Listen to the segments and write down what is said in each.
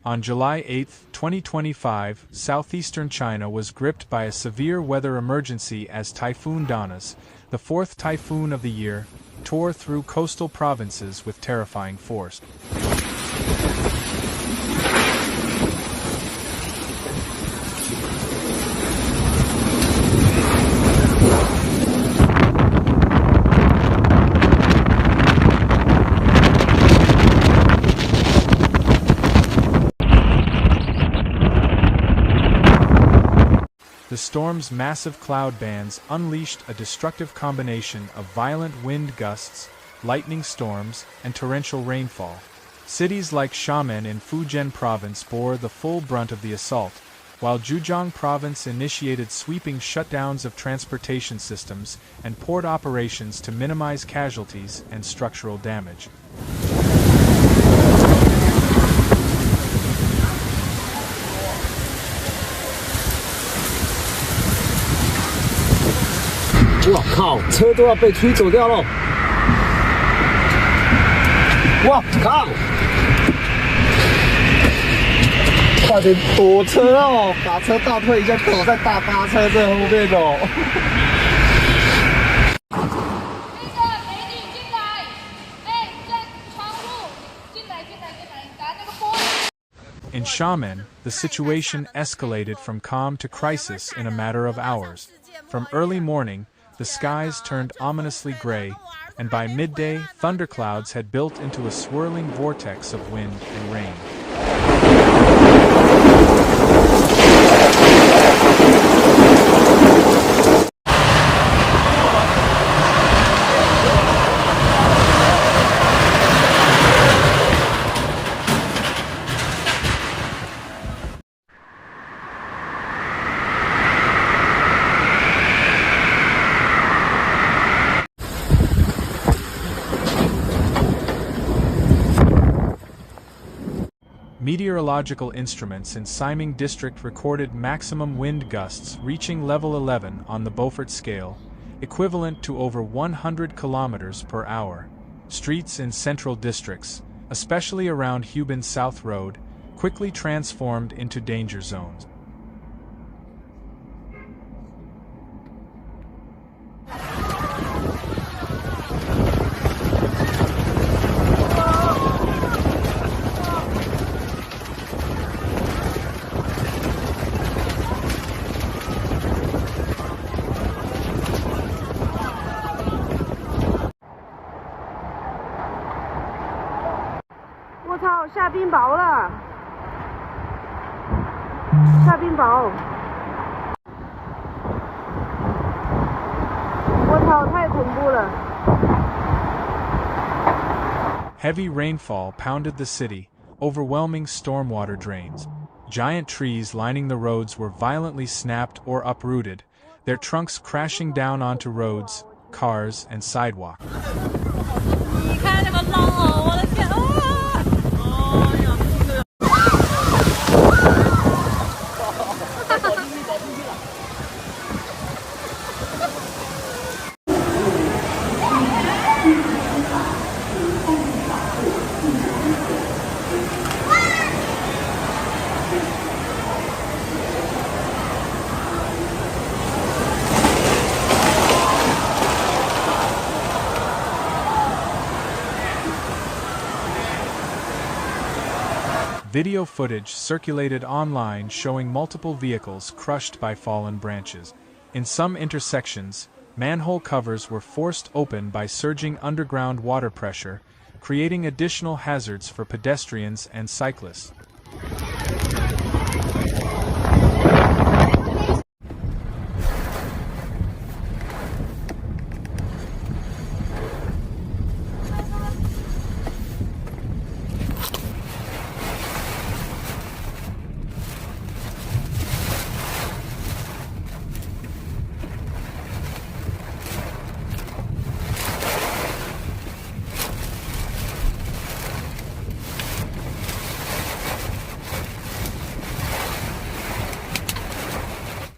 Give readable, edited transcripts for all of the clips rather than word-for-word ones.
On July 8, 2025, southeastern China was gripped by a severe weather emergency as Typhoon Danas, the fourth typhoon of the year, tore through coastal provinces with terrifying force. The storm's massive cloud bands unleashed a destructive combination of violent wind gusts, lightning storms, and torrential rainfall. Cities like Shaman in Fujian province bore the full brunt of the assault, while Zhejiang province initiated sweeping shutdowns of transportation systems and port operations to minimize casualties and structural damage. Wow, 靠，车都要被吹走掉了！哇靠！快点躲车哦，把车倒退一下，躲在大巴车这后面哦。美女进来，在窗户进来，打那个玻璃。In Shaman, the situation escalated from calm to crisis in a matter of hours. From early morning, the skies turned ominously gray, and by midday, thunderclouds had built into a swirling vortex of wind and rain. Meteorological instruments in Cyclone district recorded maximum wind gusts reaching level 11 on the Beaufort scale, equivalent to over 100 kilometers per hour. Streets in central districts, especially around Hubin South Road, quickly transformed into danger zones.操，下冰雹了！下冰雹！我操，太恐怖了！ Heavy rainfall pounded the city, overwhelming stormwater drains. Giant trees lining the roads were violently snapped or uprooted, their trunks crashing down onto roads, cars, and sidewalks. 你看那个浪哦，我的天！ Video footage circulated online showing multiple vehicles crushed by fallen branches. In some intersections, manhole covers were forced open by surging underground water pressure, creating additional hazards for pedestrians and cyclists.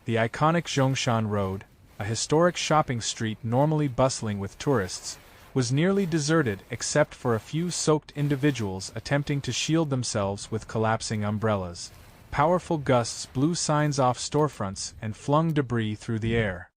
The iconic Zhongshan Road, a historic shopping street normally bustling with tourists, was nearly deserted except for a few soaked individuals attempting to shield themselves with collapsing umbrellas. Powerful gusts blew signs off storefronts and flung debris through the air.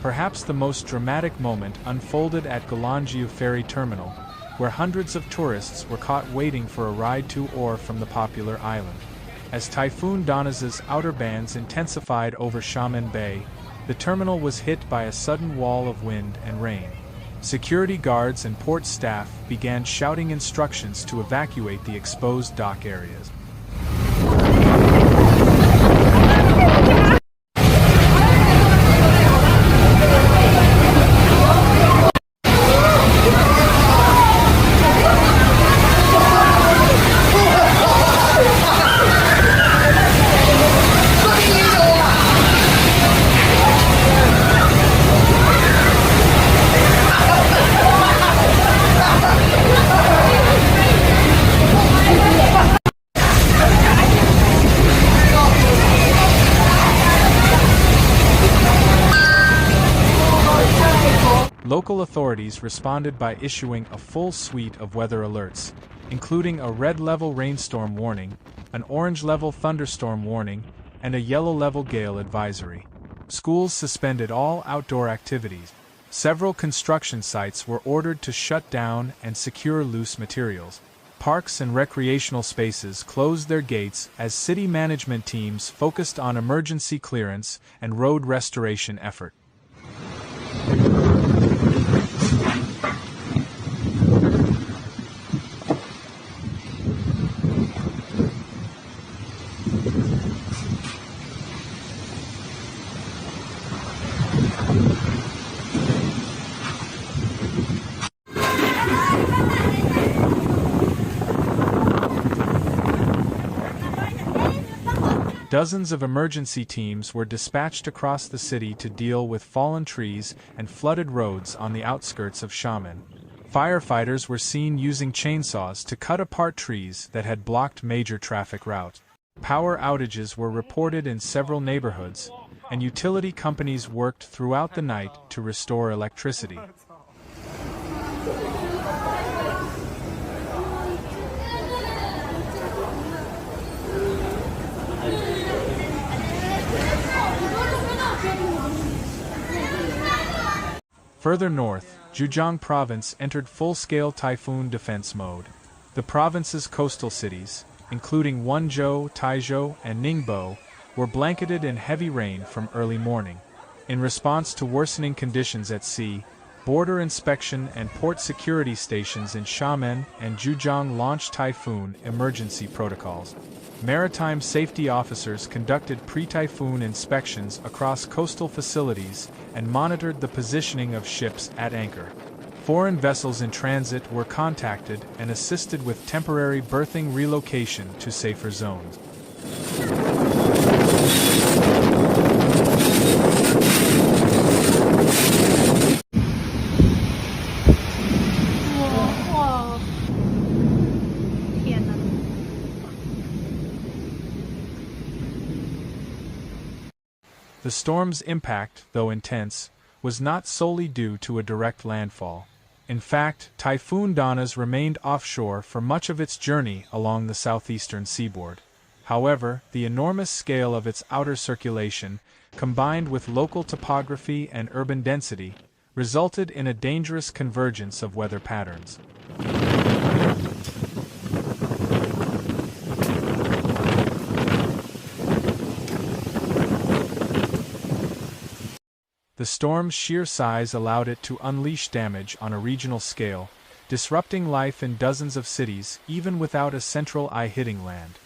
Perhaps the most dramatic moment unfolded at Geological ferry terminal, where hundreds of tourists were caught waiting for a ride to or from the popular island. As Typhoon Danas's outer bands intensified over Shaman Bay, the terminal was hit by a sudden wall of wind and rain. Security guards and port staff began shouting instructions to evacuate the exposed dock areas. Local authorities responded by issuing a full suite of weather alerts, including a red-level rainstorm warning, an orange-level thunderstorm warning, and a yellow-level gale advisory. Schools suspended all outdoor activities. Several construction sites were ordered to shut down and secure loose materials. Parks and recreational spaces closed their gates as city management teams focused on emergency clearance and road restoration efforts. Dozens of emergency teams were dispatched across the city to deal with fallen trees and flooded roads on the outskirts of Shaman. Firefighters were seen using chainsaws to cut apart trees that had blocked major traffic routes. Power outages were reported in several neighborhoods, and utility companies worked throughout the night to restore electricity. Further north, Zhejiang Province entered full-scale typhoon defense mode. The province's coastal cities, including Wenzhou, Taizhou, and Ningbo, were blanketed in heavy rain from early morning. In response to worsening conditions at sea, border inspection and port security stations in Shaman and Zhejiang launched typhoon emergency protocols. Maritime safety officers conducted pre-typhoon inspections across coastal facilities and monitored the positioning of ships at anchor. Foreign vessels in transit were contacted and assisted with temporary berthing relocation to safer zones. The storm's impact, though intense, was not solely due to a direct landfall. In fact, Typhoon Danas remained offshore for much of its journey along the southeastern seaboard. However, the enormous scale of its outer circulation, combined with local topography and urban density, resulted in a dangerous convergence of weather patterns. The storm's sheer size allowed it to unleash damage on a regional scale, disrupting life in dozens of cities even without a central eye hitting land.